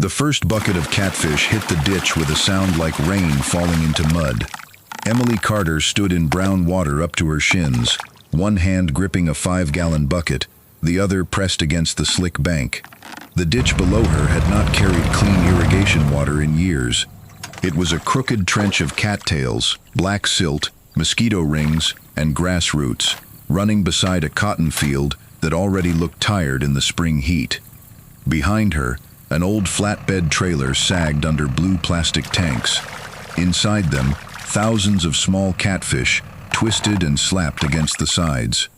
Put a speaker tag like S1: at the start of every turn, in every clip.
S1: The first bucket of catfish hit the ditch with a sound like rain falling into mud. Emily Carter stood in brown water up to her shins, one hand gripping a 5-gallon bucket, the other pressed against the slick bank. The ditch below her had not carried clean irrigation water in years. It was a crooked trench of cattails, black silt, mosquito rings, and grass roots, running beside a cotton field that already looked tired in the spring heat. Behind her, an old flatbed trailer sagged under blue plastic tanks. Inside them, thousands of small catfish twisted and slapped against the sides.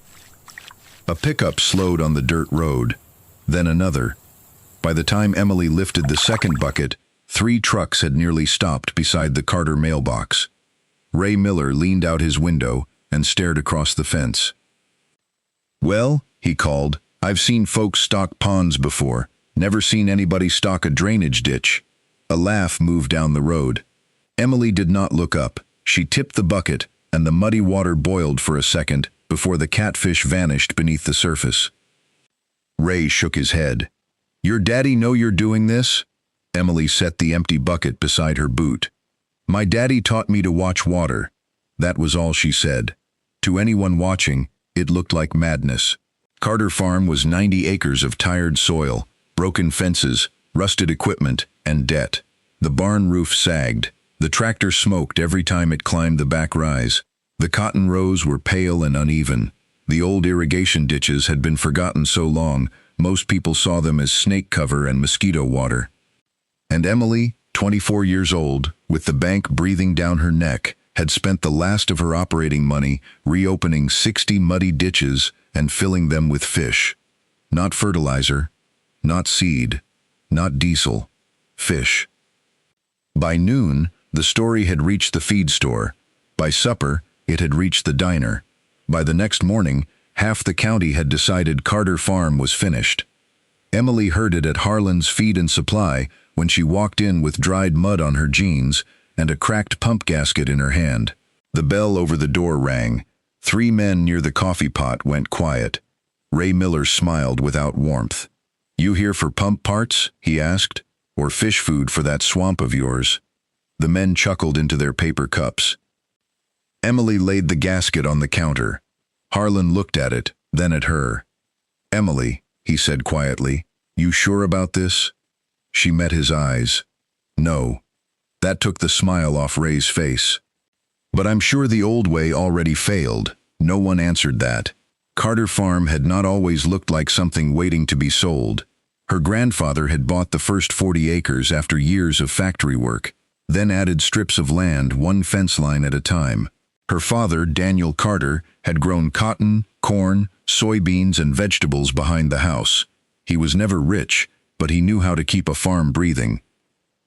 S1: A pickup slowed on the dirt road, then another. By the time Emily lifted the second bucket, 3 trucks had nearly stopped beside the Carter mailbox. Ray Miller leaned out his window and stared across the fence. "Well," he called, "I've seen folks stock ponds before. Never seen anybody stock a drainage ditch." A laugh moved down the road. Emily did not look up. She tipped the bucket, and the muddy water boiled for a second before the catfish vanished beneath the surface. Ray shook his head. "Your daddy know you're doing this?" Emily set the empty bucket beside her boot. "My daddy taught me to watch water." That was all she said. To anyone watching, it looked like madness. Carter Farm was 90 acres of tired soil, broken fences, rusted equipment, and debt. The barn roof sagged. The tractor smoked every time it climbed the back rise. The cotton rows were pale and uneven. The old irrigation ditches had been forgotten so long, most people saw them as snake cover and mosquito water. And Emily, 24 years old, with the bank breathing down her neck, had spent the last of her operating money reopening 60 muddy ditches and filling them with fish. Not fertilizer, not seed, not diesel, fish. By noon, the story had reached the feed store. By supper, it had reached the diner. By the next morning, half the county had decided Carter Farm was finished. Emily heard it at Harlan's Feed and Supply when she walked in with dried mud on her jeans and a cracked pump gasket in her hand. The bell over the door rang. 3 men near the coffee pot went quiet. Ray Miller smiled without warmth. "You here for pump parts?" he asked. "Or fish food for that swamp of yours?" The men chuckled into their paper cups. Emily laid the gasket on the counter. Harlan looked at it, then at her. "Emily," he said quietly, "you sure about this?" She met his eyes. "No." That took the smile off Ray's face. "But I'm sure the old way already failed." No one answered that. Carter Farm had not always looked like something waiting to be sold. Her grandfather had bought the first 40 acres after years of factory work, then added strips of land one fence line at a time. Her father, Daniel Carter, had grown cotton, corn, soybeans, and vegetables behind the house. He was never rich, but he knew how to keep a farm breathing.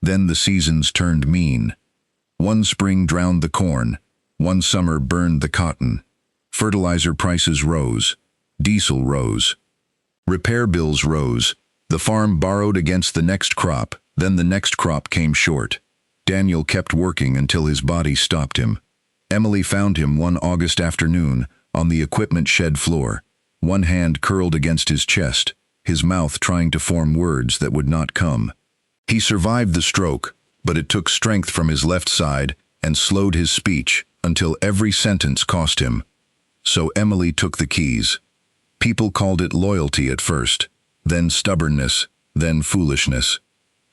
S1: Then the seasons turned mean. One spring drowned the corn. One summer burned the cotton. Fertilizer prices rose. Diesel rose. Repair bills rose. The farm borrowed against the next crop, then the next crop came short. Daniel kept working until his body stopped him. Emily found him one August afternoon on the equipment shed floor, one hand curled against his chest, his mouth trying to form words that would not come. He survived the stroke, but it took strength from his left side and slowed his speech until every sentence cost him. So Emily took the keys. People called it loyalty at first, then stubbornness, then foolishness.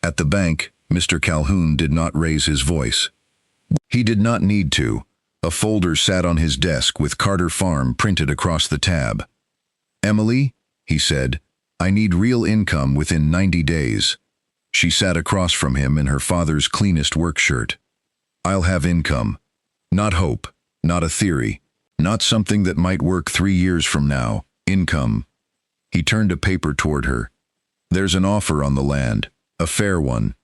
S1: At the bank, Mr. Calhoun did not raise his voice. He did not need to. A folder sat on his desk with Carter Farm printed across the tab. "Emily," he said, "I need real income within 90 days. She sat across from him in her father's cleanest work shirt. "I'll have income. Not hope, not a theory, not something that might work 3 years from now. Income." He turned a paper toward her. "There's an offer on the land, a fair one."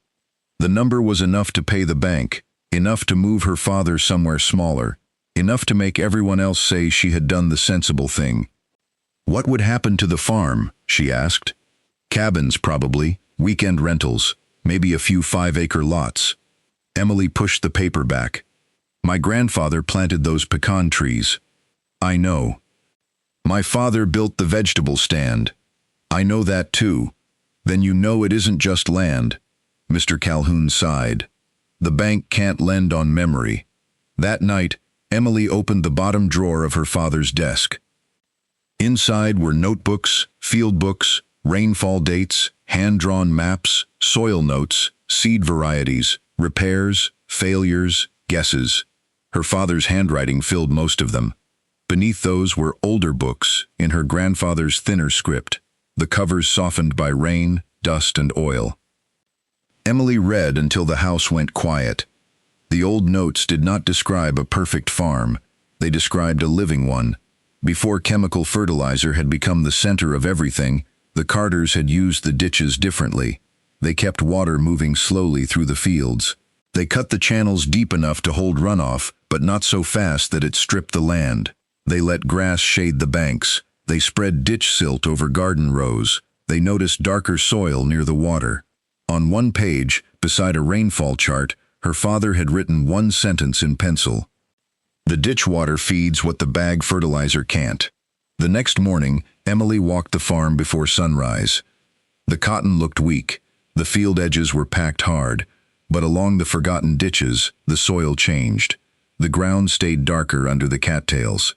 S1: The number was enough to pay the bank, enough to move her father somewhere smaller, enough to make everyone else say she had done the sensible thing. "What would happen to the farm?" she asked. "Cabins, probably, weekend rentals, maybe a few 5-acre lots." Emily pushed the paper back. "My grandfather planted those pecan trees." "I know." "My father built the vegetable stand." "I know that too." "Then you know it isn't just land." Mr. Calhoun sighed. The bank can't lend on memory. That night, Emily opened the bottom drawer of her father's desk. Inside were notebooks, field books, rainfall dates, hand-drawn maps, soil notes, seed varieties, repairs, failures, guesses. Her father's handwriting filled most of them. Beneath those were older books, in her grandfather's thinner script, the covers softened by rain, dust, and oil. Emily read until the house went quiet. The old notes did not describe a perfect farm. They described a living one. Before chemical fertilizer had become the center of everything, the Carters had used the ditches differently. They kept water moving slowly through the fields. They cut the channels deep enough to hold runoff, but not so fast that it stripped the land. They let grass shade the banks. They spread ditch silt over garden rows. They noticed darker soil near the water. On one page, beside a rainfall chart, her father had written one sentence in pencil. The ditch water feeds what the bag fertilizer can't. The next morning, Emily walked the farm before sunrise. The cotton looked weak. The field edges were packed hard. But along the forgotten ditches, the soil changed. The ground stayed darker under the cattails.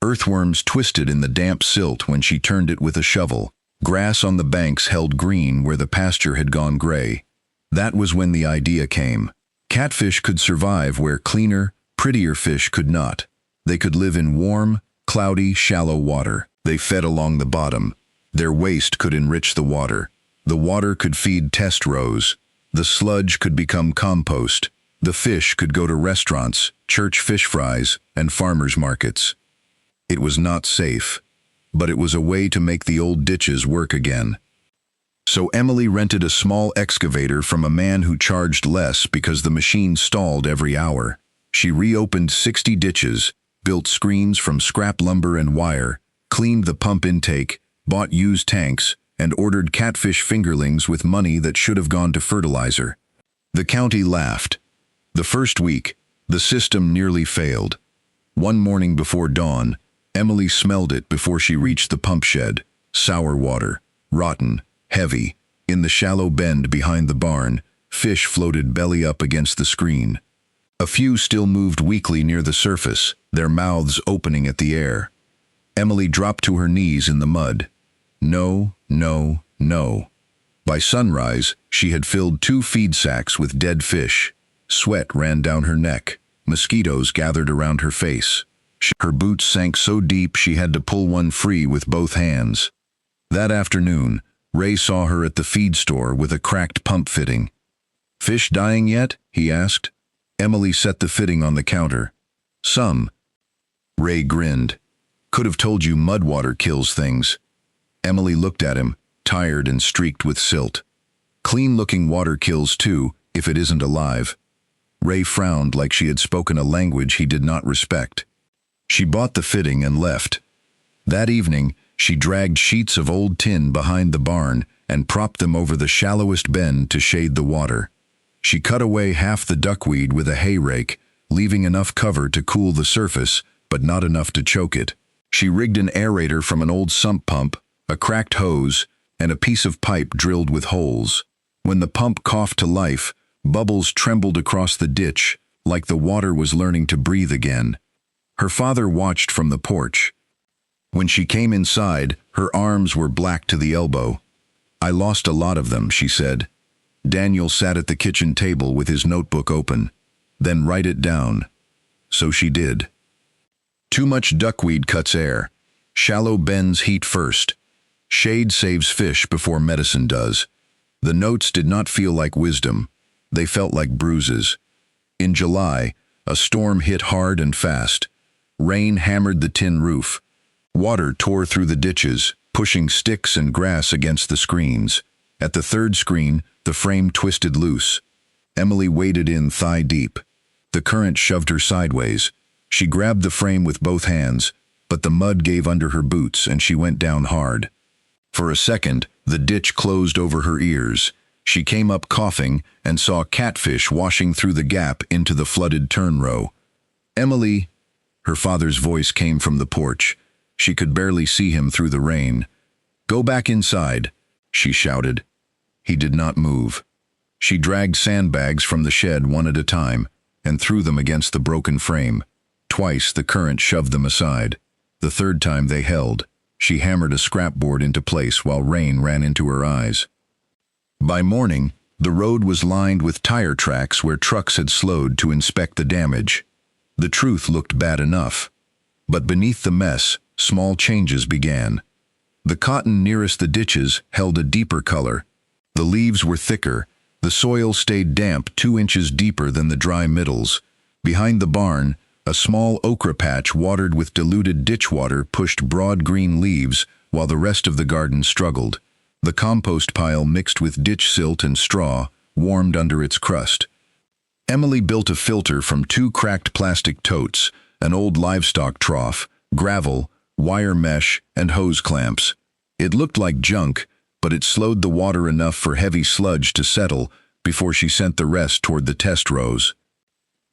S1: Earthworms twisted in the damp silt when she turned it with a shovel. Grass on the banks held green where the pasture had gone gray. That was when the idea came. Catfish could survive where cleaner, prettier fish could not. They could live in warm, cloudy, shallow water. They fed along the bottom. Their waste could enrich the water. The water could feed test rows. The sludge could become compost. The fish could go to restaurants, church fish fries, and farmers markets. It was not safe, but it was a way to make the old ditches work again. So Emily rented a small excavator from a man who charged less because the machine stalled every hour. She reopened 60 ditches, built screens from scrap lumber and wire, cleaned the pump intake, bought used tanks, and ordered catfish fingerlings with money that should have gone to fertilizer. The county laughed. The first week, the system nearly failed. One morning before dawn, Emily smelled it before she reached the pump shed. Sour water, rotten, heavy. In the shallow bend behind the barn, fish floated belly up against the screen. A few still moved weakly near the surface, their mouths opening at the air. Emily dropped to her knees in the mud. No, no, no. By sunrise, she had filled 2 feed sacks with dead fish. Sweat ran down her neck. Mosquitoes gathered around her face. Her boots sank so deep she had to pull one free with both hands. That afternoon, Ray saw her at the feed store with a cracked pump fitting. "Fish dying yet?" he asked. Emily set the fitting on the counter. "Some." Ray grinned. "Could have told you mud water kills things." Emily looked at him, tired and streaked with silt. "Clean-looking water kills too, if it isn't alive." Ray frowned like she had spoken a language he did not respect. She bought the fitting and left. That evening, she dragged sheets of old tin behind the barn and propped them over the shallowest bend to shade the water. She cut away half the duckweed with a hay rake, leaving enough cover to cool the surface, but not enough to choke it. She rigged an aerator from an old sump pump, a cracked hose, and a piece of pipe drilled with holes. When the pump coughed to life, bubbles trembled across the ditch, like the water was learning to breathe again. Her father watched from the porch. When she came inside, her arms were black to the elbow. "I lost a lot of them," she said. Daniel sat at the kitchen table with his notebook open. "Then write it down." So she did. Too much duckweed cuts air. Shallow bends heat first. Shade saves fish before medicine does. The notes did not feel like wisdom. They felt like bruises. In July, a storm hit hard and fast. Rain hammered the tin roof. Water tore through the ditches, pushing sticks and grass against the screens. At the third screen, the frame twisted loose. Emily waded in thigh deep. The current shoved her sideways. She grabbed the frame with both hands, but the mud gave under her boots and she went down hard. For a second, the ditch closed over her ears. She came up coughing and saw catfish washing through the gap into the flooded turn row. "Emily," her father's voice came from the porch. She could barely see him through the rain. "Go back inside," she shouted. He did not move. She dragged sandbags from the shed one at a time and threw them against the broken frame. Twice the current shoved them aside. The third time they held. She hammered a scrapboard into place while rain ran into her eyes. By morning, the road was lined with tire tracks where trucks had slowed to inspect the damage. The truth looked bad enough. But beneath the mess, small changes began. The cotton nearest the ditches held a deeper color. The leaves were thicker. The soil stayed damp 2 inches deeper than the dry middles. Behind the barn, a small okra patch watered with diluted ditch water pushed broad green leaves while the rest of the garden struggled. The compost pile mixed with ditch silt and straw warmed under its crust. Emily built a filter from 2 cracked plastic totes, an old livestock trough, gravel, wire mesh, and hose clamps. It looked like junk, but it slowed the water enough for heavy sludge to settle before she sent the rest toward the test rows.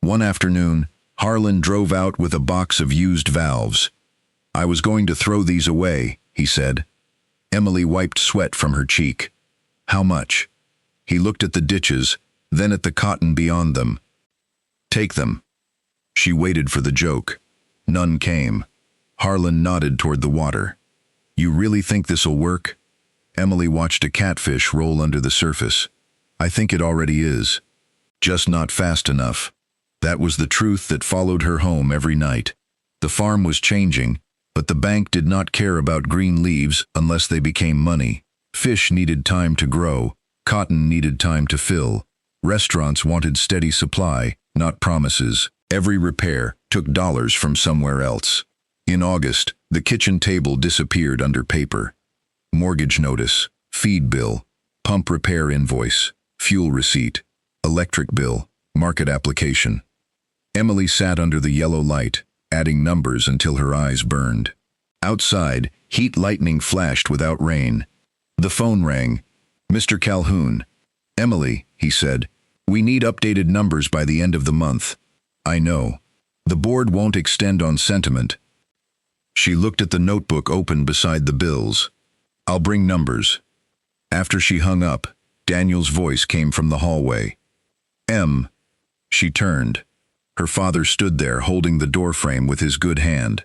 S1: One afternoon, Harlan drove out with a box of used valves. "I was going to throw these away," he said. Emily wiped sweat from her cheek. "How much?" He looked at the ditches, then at the cotton beyond them. "Take them." She waited for the joke. None came. Harlan nodded toward the water. "You really think this'll work?" Emily watched a catfish roll under the surface. "I think it already is. Just not fast enough." That was the truth that followed her home every night. The farm was changing, but the bank did not care about green leaves unless they became money. Fish needed time to grow. Cotton needed time to fill. Restaurants wanted steady supply, not promises. Every repair took dollars from somewhere else. In August, the kitchen table disappeared under paper. Mortgage notice, feed bill, pump repair invoice, fuel receipt, electric bill, market application. Emily sat under the yellow light, adding numbers until her eyes burned. Outside, heat lightning flashed without rain. The phone rang. "Mr. Calhoun." "Emily," he said, "we need updated numbers by the end of the month." "I know. The board won't extend on sentiment." She looked at the notebook open beside the bills. "I'll bring numbers." After she hung up, Daniel's voice came from the hallway. "Em." She turned. Her father stood there holding the doorframe with his good hand.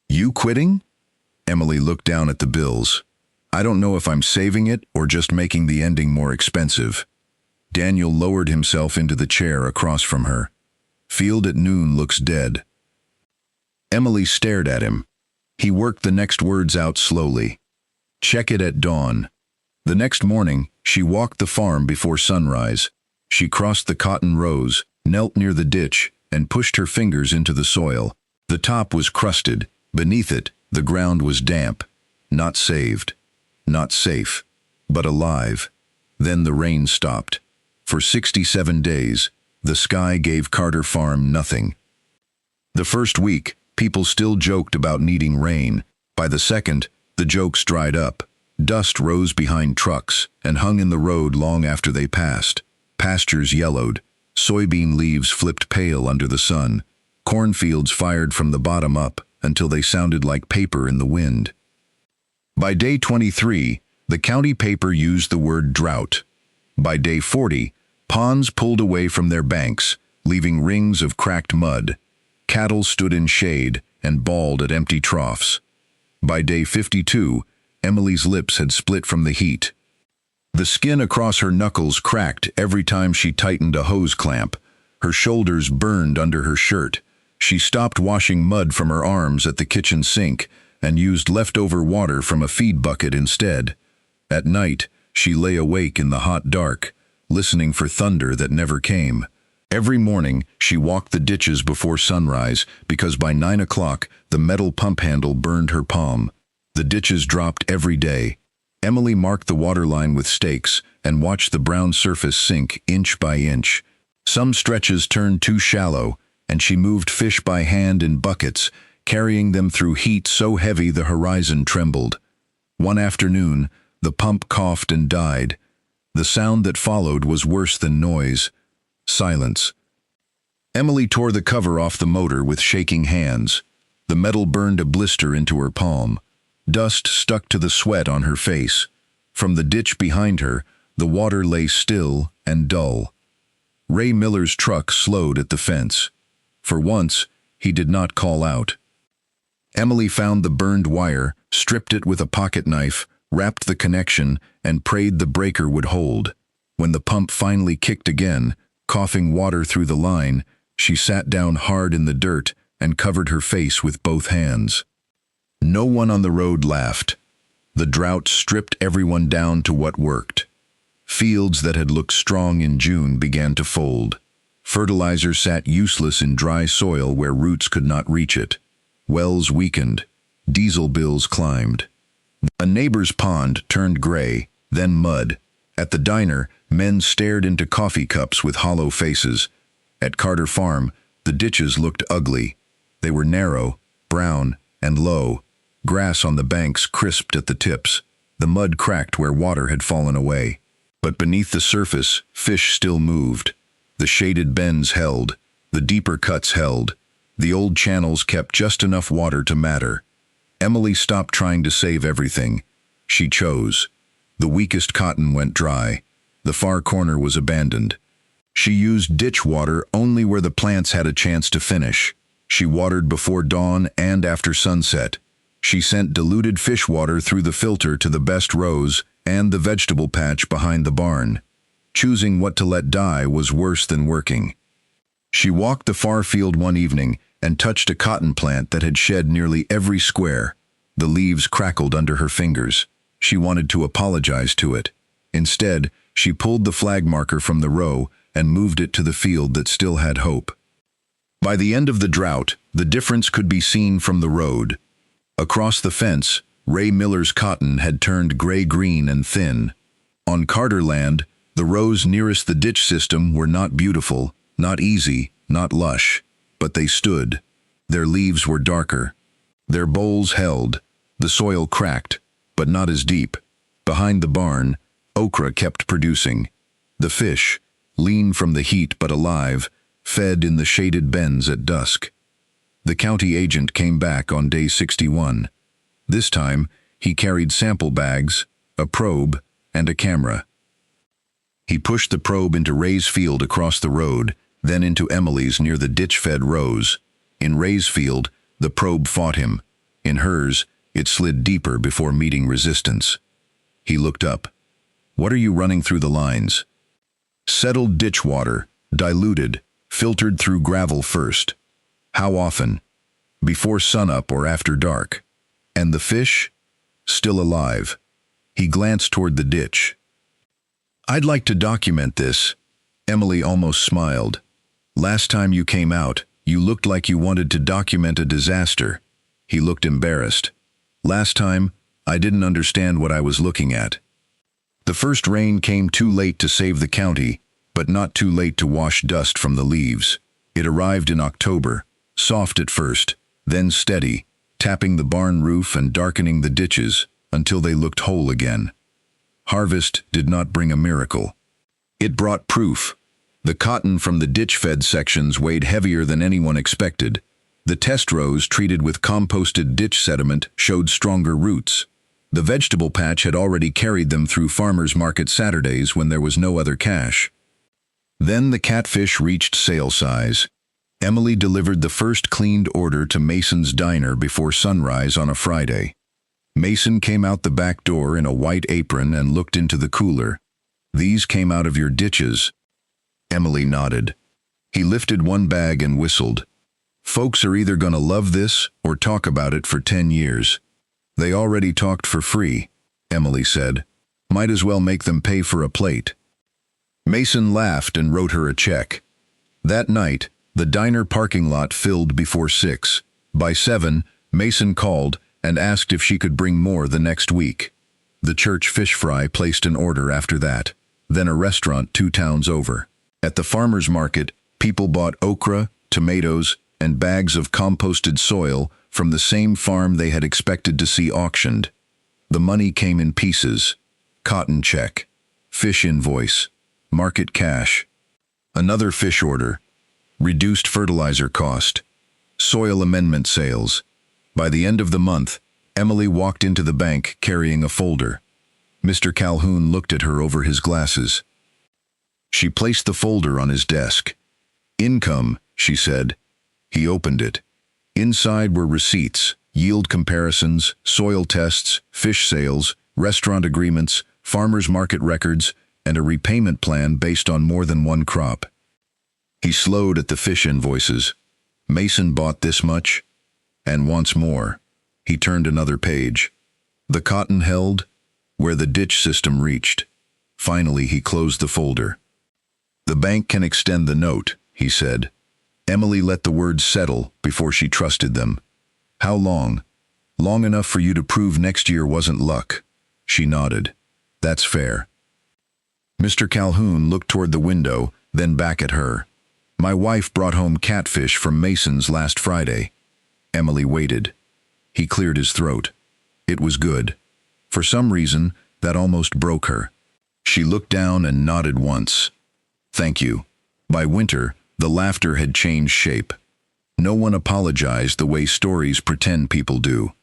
S1: "You quitting?" Emily looked down at the bills. "I don't know if I'm saving it or just making the ending more expensive." Daniel lowered himself into the chair across from her. "Field at noon looks dead." Emily stared at him. He worked the next words out slowly. "Check it at dawn." The next morning, she walked the farm before sunrise. She crossed the cotton rows, knelt near the ditch, and pushed her fingers into the soil. The top was crusted. Beneath it, the ground was damp. Not saved. Not safe. But alive. Then the rain stopped. For 67 days, the sky gave Carter Farm nothing. The first week, people still joked about needing rain. By the second, the jokes dried up. Dust rose behind trucks and hung in the road long after they passed. Pastures yellowed. Soybean leaves flipped pale under the sun. Cornfields fired from the bottom up until they sounded like paper in the wind. By day 23, the county paper used the word drought. By day 40, ponds pulled away from their banks, leaving rings of cracked mud. Cattle stood in shade and bawled at empty troughs. By day 52, Emily's lips had split from the heat. The skin across her knuckles cracked every time she tightened a hose clamp. Her shoulders burned under her shirt. She stopped washing mud from her arms at the kitchen sink and used leftover water from a feed bucket instead. At night, she lay awake in the hot dark, listening for thunder that never came. Every morning, she walked the ditches before sunrise because by 9 o'clock, the metal pump handle burned her palm. The ditches dropped every day. Emily marked the waterline with stakes and watched the brown surface sink inch by inch. Some stretches turned too shallow, and she moved fish by hand in buckets, carrying them through heat so heavy the horizon trembled. One afternoon, the pump coughed and died. The sound that followed was worse than noise. Silence. Emily tore the cover off the motor with shaking hands. The metal burned a blister into her palm. Dust stuck to the sweat on her face. From the ditch behind her, the water lay still and dull. Ray Miller's truck slowed at the fence. For once, he did not call out. Emily found the burned wire, stripped it with a pocket knife, wrapped the connection, and prayed the breaker would hold. When the pump finally kicked again, coughing water through the line, she sat down hard in the dirt and covered her face with both hands. No one on the road laughed. The drought stripped everyone down to what worked. Fields that had looked strong in June began to fold. Fertilizer sat useless in dry soil where roots could not reach it. Wells weakened. Diesel bills climbed. A neighbor's pond turned gray, then mud. At the diner, men stared into coffee cups with hollow faces. At Carter Farm, the ditches looked ugly. They were narrow, brown, and low. Grass on the banks crisped at the tips. The mud cracked where water had fallen away. But beneath the surface, fish still moved. The shaded bends held. The deeper cuts held. The old channels kept just enough water to matter. Emily stopped trying to save everything. She chose. The weakest cotton went dry. The far corner was abandoned. She used ditch water only where the plants had a chance to finish. She watered before dawn and after sunset. She sent diluted fish water through the filter to the best rows and the vegetable patch behind the barn. Choosing what to let die was worse than working. She walked the far field one evening and touched a cotton plant that had shed nearly every square. The leaves crackled under her fingers. She wanted to apologize to it. Instead, she pulled the flag marker from the row and moved it to the field that still had hope. By the end of the drought, the difference could be seen from the road. Across the fence, Ray Miller's cotton had turned gray-green and thin. On Carter land, the rows nearest the ditch system were not beautiful, not easy, not lush, but they stood. Their leaves were darker. Their bowls held. The soil cracked, but not as deep. Behind the barn, okra kept producing. The fish, lean from the heat but alive, fed in the shaded bends at dusk. The county agent came back on day 61. This time, he carried sample bags, a probe, and a camera. He pushed the probe into Ray's field across the road, then into Emily's near the ditch-fed rows. In Ray's field, the probe fought him. In hers, it slid deeper before meeting resistance. He looked up. "What are you running through the lines?" "Settled ditch water, diluted, filtered through gravel first." "How often?" "Before sunup or after dark." "And the fish?" "Still alive." He glanced toward the ditch. "I'd like to document this." Emily almost smiled. "Last time you came out, you looked like you wanted to document a disaster." He looked embarrassed. "Last time, I didn't understand what I was looking at." The first rain came too late to save the county, but not too late to wash dust from the leaves. It arrived in October, soft at first, then steady, tapping the barn roof and darkening the ditches until they looked whole again. Harvest did not bring a miracle. It brought proof. The cotton from the ditch-fed sections weighed heavier than anyone expected. The test rows treated with composted ditch sediment showed stronger roots. The vegetable patch had already carried them through farmers' market Saturdays when there was no other cash. Then the Catfish reached sale size. Emily delivered the first cleaned order to Mason's diner before sunrise on a Friday. Mason came out the back door in a white apron and looked into the cooler. "These came out of your ditches." Emily nodded. He lifted one bag and whistled. "Folks are either gonna love this or talk about it for 10 years. "They already talked for free," Emily said. "Might as well make them pay for a plate." Mason laughed and wrote her a check. That night, the diner parking lot filled before 6. By 7, Mason called and asked if she could bring more the next week. The church fish fry placed an order after that, then a restaurant 2 towns over. At the farmer's market, people bought okra, tomatoes, and bags of composted soil from the same farm they had expected to see auctioned. The money came in pieces: cotton check, fish invoice, market cash, another fish order, reduced fertilizer cost, soil amendment sales. By the end of the month, Emily walked into the bank carrying a folder. Mr. Calhoun looked at her over his glasses. She placed the folder on his desk. "Income," she said. He opened it. Inside were receipts, yield comparisons, soil tests, fish sales, restaurant agreements, farmers market records, and a repayment plan based on more than one crop. He slowed at the fish invoices. Mason bought this much, and wants more. He turned another page. The cotton held, where the ditch system reached. Finally, he closed the folder. "The bank can extend the note," he said. Emily let the words settle before she trusted them. "How long?" "Long enough for you to prove next year wasn't luck." She nodded. "That's fair." Mr. Calhoun looked toward the window, then back at her. "My wife brought home catfish from Mason's last Friday." Emily waited. He cleared his throat. It was good. For some reason, that almost broke her. She looked down and nodded once. "Thank you." By winter, the laughter had changed shape. No one apologized the way stories pretend people do.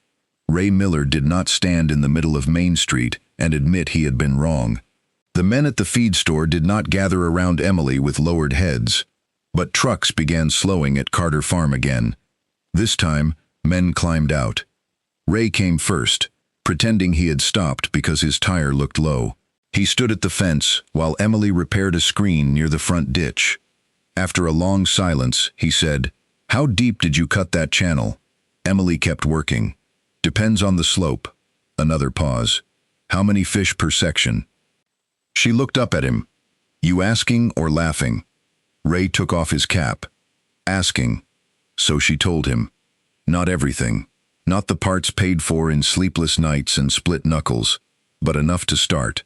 S1: Ray Miller did not stand in the middle of Main Street and admit he had been wrong. The men at the feed store did not gather around Emily with lowered heads. But trucks began slowing at Carter Farm again. This time, men climbed out. Ray came first, pretending he had stopped because his tire looked low. He stood at the fence while Emily repaired a screen near the front ditch. After a long silence, he said, "How deep did you cut that channel?" Emily kept working. "Depends on the slope." Another pause. "How many fish per section?" She looked up at him. "You asking or laughing?" Ray took off his cap. "Asking." So she told him. Not everything. Not the parts paid for in sleepless nights and split knuckles, but enough to start.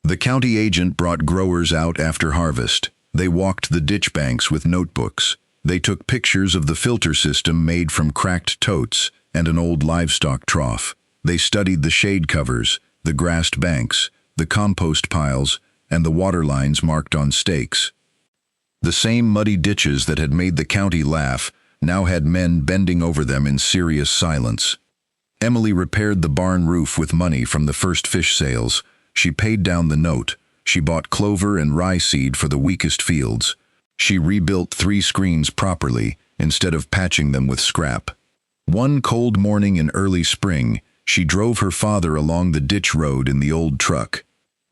S1: The county agent brought growers out after harvest. They walked the ditch banks with notebooks. They took pictures of the filter system made from cracked totes and an old livestock trough. They studied the shade covers, the grassed banks, the compost piles, and the water lines marked on stakes. The same muddy ditches that had made the county laugh now had men bending over them in serious silence. Emily repaired the barn roof with money from the first fish sales. She paid down the note. She bought clover and rye seed for the weakest fields. She rebuilt 3 screens properly instead of patching them with scrap. One cold morning in early spring, she drove her father along the ditch road in the old truck.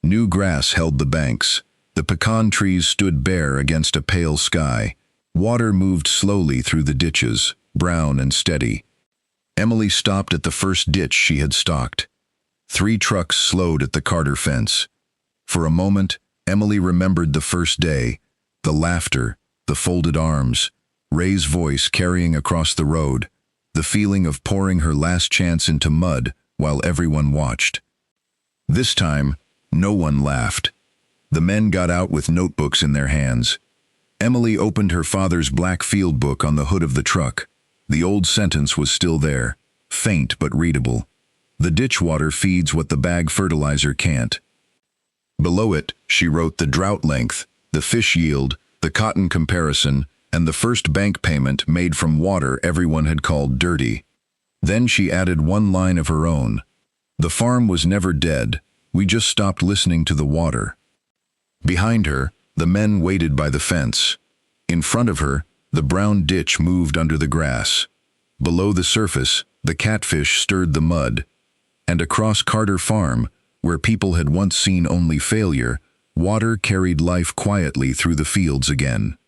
S1: New grass held the banks. The pecan trees stood bare against a pale sky. Water moved slowly through the ditches, brown and steady. Emily stopped at the first ditch she had stocked. 3 trucks slowed at the Carter fence. For a moment, Emily remembered the first day, the laughter, the folded arms, Ray's voice carrying across the road, the feeling of pouring her last chance into mud while everyone watched. This time, no one laughed. The men got out with notebooks in their hands. Emily opened her father's black field book on the hood of the truck. The old sentence was still there, faint but readable. "The ditch water feeds what the bag fertilizer can't." Below it, she wrote the drought length, the fish yield, the cotton comparison, and the first bank payment made from water everyone had called dirty. Then she added one line of her own. "The farm was never dead. We just stopped listening to the water." Behind her, the men waited by the fence. In front of her, the brown ditch moved under the grass. Below the surface, the catfish stirred the mud. And across Carter Farm, where people had once seen only failure, water carried life quietly through the fields again.